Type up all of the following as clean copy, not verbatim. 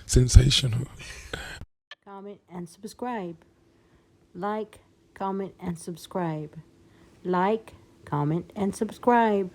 Sensational. Comment and subscribe. Like, comment, and subscribe. Like, comment, and subscribe.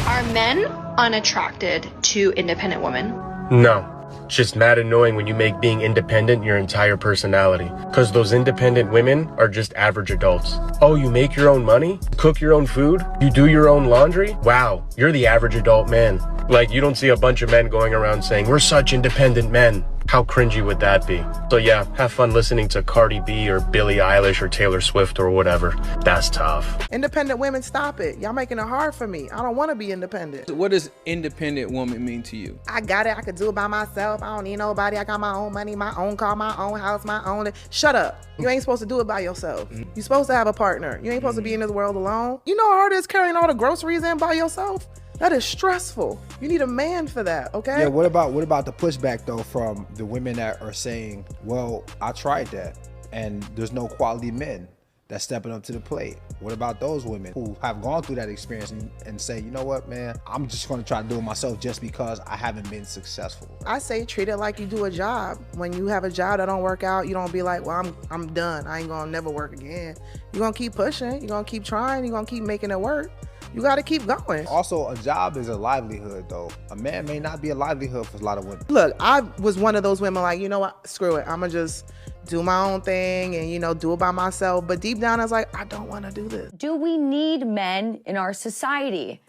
Are men unattracted to independent women? No. It's just mad annoying when you make being independent your entire personality. Because those independent women are just average adults. Oh, you make your own money? Cook your own food? You do your own laundry? Wow, you're the average adult man. Like, you don't see a bunch of men going around saying, we're such independent men. How cringy would that be? So yeah, have fun listening to Cardi B or Billie Eilish or Taylor Swift or whatever. That's tough. Independent women, stop it. Y'all making it hard for me. I don't want to be independent. What does independent woman mean to you? I got it. I could do it by myself. I don't need nobody. I got my own money, my own car, my own house, my own. Shut up. You ain't supposed to do it by yourself. You're supposed to have a partner. You ain't supposed to be in this world alone. You know how hard it is carrying all the groceries in by yourself? That is stressful. You need a man for that, okay? Yeah, what about the pushback though from the women that are saying, well, I tried that and there's no quality men that's stepping up to the plate? What about those women who have gone through that experience and say, you know what, man, I'm just gonna try to do it myself just because I haven't been successful? I say treat it like you do a job. When you have a job that don't work out, you don't be like, well, I'm done. I ain't gonna never work again. You're gonna keep pushing. You're gonna keep trying. You're gonna keep making it work. You got to keep going. Also, a job is a livelihood, though. A man may not be a livelihood for a lot of women. Look, I was one of those women like, you know what, screw it. I'm going to just do my own thing and, you know, do it by myself. But deep down, I was like, I don't want to do this. Do we need men in our society?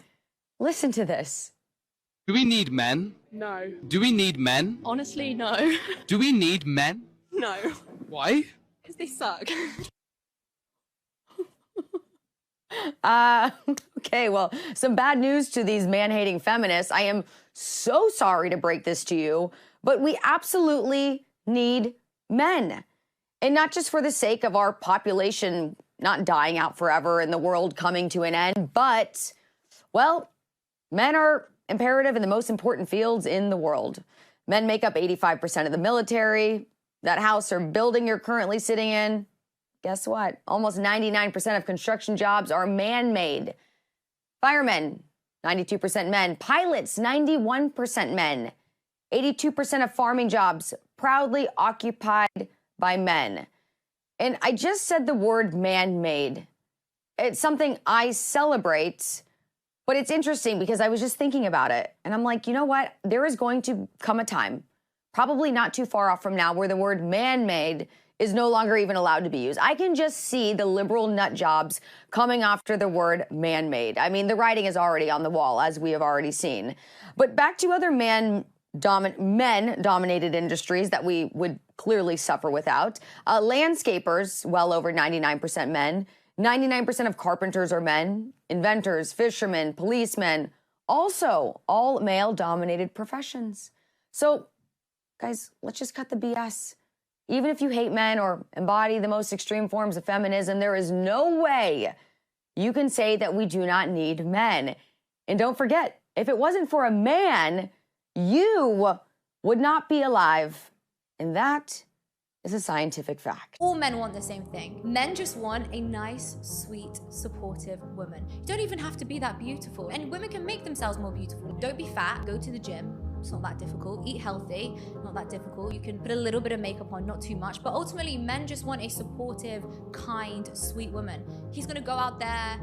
Listen to this. Do we need men? No. Do we need men? Honestly, no. Do we need men? No. Why? Because they suck. Okay, well, some bad news to these man-hating feminists. I am so sorry to break this to you, but we absolutely need men. And not just for the sake of our population not dying out forever and the world coming to an end, but, well, men are imperative in the most important fields in the world. Men make up 85% of the military. That house or building you're currently sitting in, guess what? Almost 99% of construction jobs are man-made. Firemen, 92% men. Pilots, 91% men. 82% of farming jobs proudly occupied by men. And I just said the word man-made. It's something I celebrate, but it's interesting because I was just thinking about it. And I'm like, you know what? There is going to come a time, probably not too far off from now, where the word man-made is no longer even allowed to be used. I can just see the liberal nut jobs coming after the word man-made. I mean, the writing is already on the wall, as we have already seen. But back to other men-dominated industries that we would clearly suffer without. Landscapers, well over 99% men. 99% of carpenters are men. Inventors, fishermen, policemen, also all male-dominated professions. So, guys, let's just cut the BS. Even if you hate men or embody the most extreme forms of feminism, there is no way you can say that we do not need men. And don't forget, if it wasn't for a man, you would not be alive. And that is a scientific fact. All men want the same thing. Men just want a nice, sweet, supportive woman. You don't even have to be that beautiful. And women can make themselves more beautiful. Don't be fat, go to the gym. It's not that difficult. Eat healthy, not that difficult. You can put a little bit of makeup on, not too much. But ultimately, men just want a supportive, kind, sweet woman. He's gonna go out there,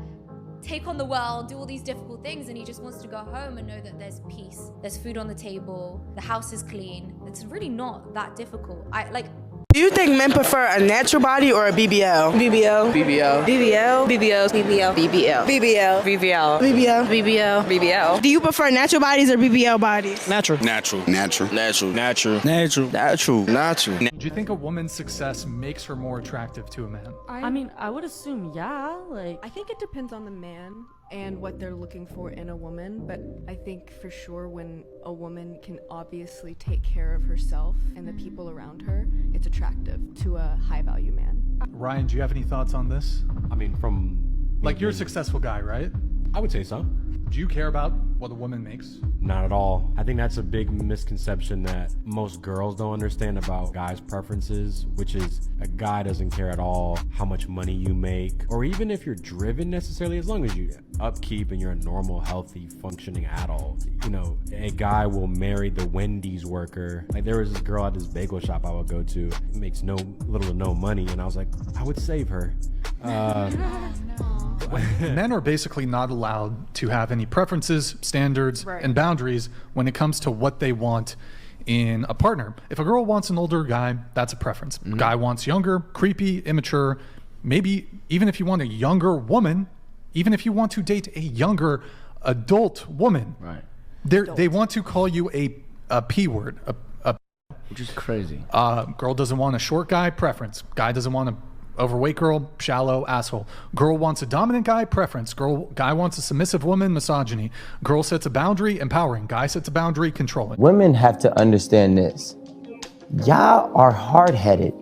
take on the world, do all these difficult things, and he just wants to go home and know that there's peace. There's food on the table, the house is clean. It's really not that difficult. Do you think men prefer a natural body or a BBL? BBL. BBL. BBL. BBL. BBL. BBL. BBL. BBL. BBL. BBL. Do you prefer natural bodies or BBL bodies? Natural. Natural. Natural. Natural. Natural. Natural. Natural. Natural. Do you think a woman's success makes her more attractive to a man? I mean, I would assume, yeah. I think it depends on the man and what they're looking for in a woman, but I think for sure when a woman can obviously take care of herself and the people around her, it's attractive to a high-value man. Ryan, do you have any thoughts on this? I mean, Like, you're a successful guy, right? I would say so. Do you care about what a woman makes? Not at all. I think that's a big misconception that most girls don't understand about guys' preferences, which is a guy doesn't care at all how much money you make, or even if you're driven necessarily, as long as you upkeep and you're a normal, healthy, functioning adult, you know, a guy will marry the Wendy's worker. Like there was this girl at this bagel shop I would go to, makes little to no money, and I was like, I would save her. Men are basically not allowed to have any preferences, standards, and boundaries when it comes to what they want in a partner. If a girl wants an older guy, that's a preference. Guy wants younger, creepy, immature. Maybe even if you want a younger woman, even if you want to date a younger adult woman, they want to call you a P word, which is crazy. Girl doesn't want a short guy, preference. Guy doesn't want a overweight girl, shallow, asshole. Girl wants a dominant guy, preference. Guy wants a submissive woman, misogyny. Girl sets a boundary, empowering. Guy sets a boundary, controlling. Women have to understand this. Y'all are hard-headed,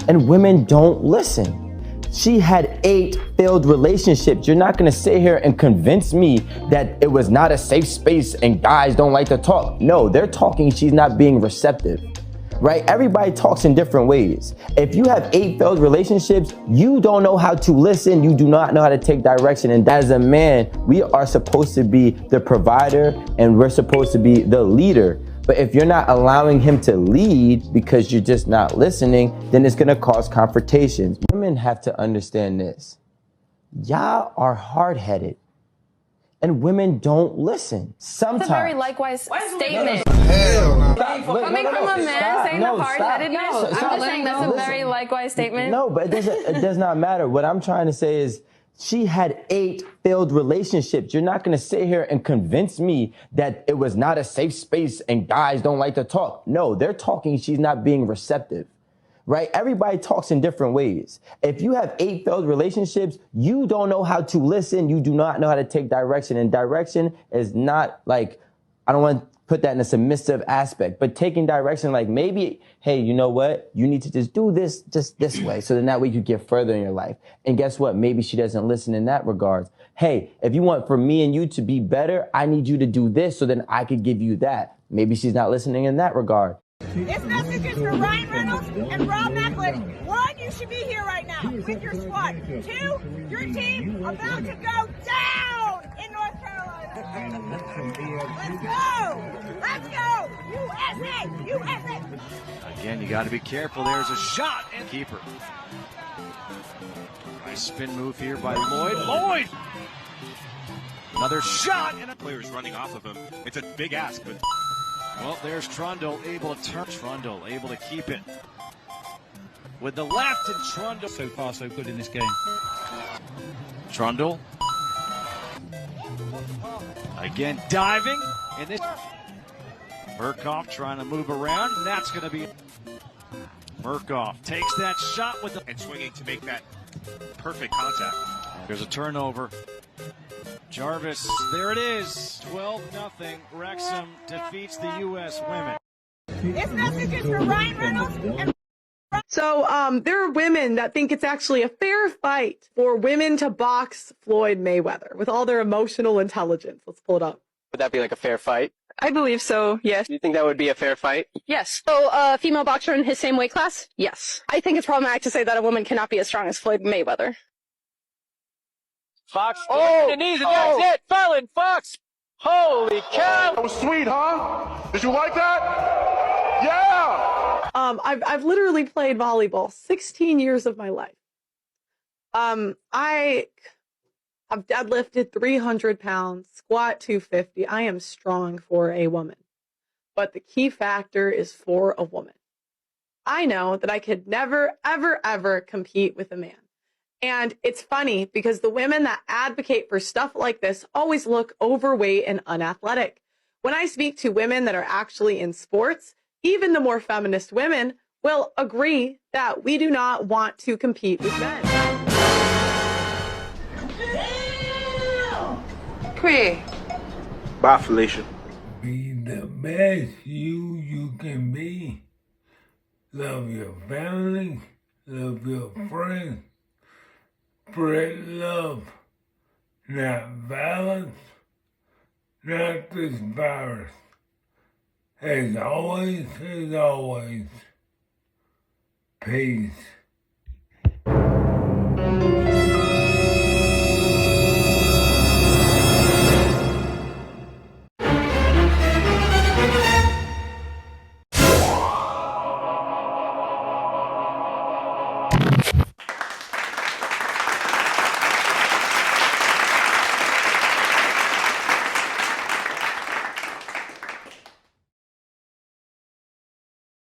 and women don't listen. She had 8 failed relationships. You're not gonna sit here and convince me that it was not a safe space and guys don't like to talk. No, they're talking, she's not being receptive. Right? Everybody talks in different ways. If you have 8 failed relationships, you don't know how to listen. You do not know how to take direction. And as a man, we are supposed to be the provider and we're supposed to be the leader. But if you're not allowing him to lead because you're just not listening, then it's going to cause confrontations. Women have to understand this. Y'all are hard-headed. And women don't listen. Sometimes. It's a very likewise statement. Hell no. Coming from a man saying the hard-headedness, I'm just saying that's a very likewise statement. No, but it does not matter. What I'm trying to say is she had 8 failed relationships. You're not going to sit here and convince me that it was not a safe space and guys don't like to talk. No, they're talking, she's not being receptive. Right? Everybody talks in different ways. If you have 8 failed relationships, you don't know how to listen. You do not know how to take direction. And direction is not like, I don't want to put that in a submissive aspect, but taking direction like maybe, hey, you know what? You need to just do this just this way. So then that way you get further in your life. And guess what? Maybe she doesn't listen in that regard. Hey, if you want for me and you to be better, I need you to do this so then I could give you that. Maybe she's not listening in that regard. This message is for Ryan Reynolds and Rob McElhenney. 1, you should be here right now with your squad. 2, your team about to go down in North Carolina. Let's go! Let's go! USA! USA! Again, you got to be careful. There's a shot and keeper. Nice spin move here by Lloyd. Lloyd! Another shot and a player's running off of him. It's a big ask, but well, there's Trundle able to turn. Trundle able to keep it with the left, and Trundle so far so good in this game. Trundle again diving in this. Murkoff trying to move around, and that's going to be Murkoff takes that shot with the and swinging to make that perfect contact. There's a turnover. Jarvis, there it is. 12-0. Wrexham defeats the U.S. women. This message is for Ryan Reynolds and So there are women that think it's actually a fair fight for women to box Floyd Mayweather with all their emotional intelligence. Let's pull it up. Would that be like a fair fight? I believe so, yes. Do you think that would be a fair fight? Yes. So a female boxer in his same weight class? Yes. I think it's problematic to say that a woman cannot be as strong as Floyd Mayweather. Fox, the knees, and that's it. Fallon Fox. Holy cow. That was sweet, huh? Did you like that? Yeah. I've literally played volleyball 16 years of my life. I have deadlifted 300 pounds, squat 250. I am strong for a woman. But the key factor is for a woman. I know that I could never, ever, ever compete with a man. And it's funny because the women that advocate for stuff like this always look overweight and unathletic. When I speak to women that are actually in sports, even the more feminist women will agree that we do not want to compete with men. Queer. Bye, Felicia. Be the best you can be. Love your family, love your friends. Spread love, not violence, not this virus. As always, peace.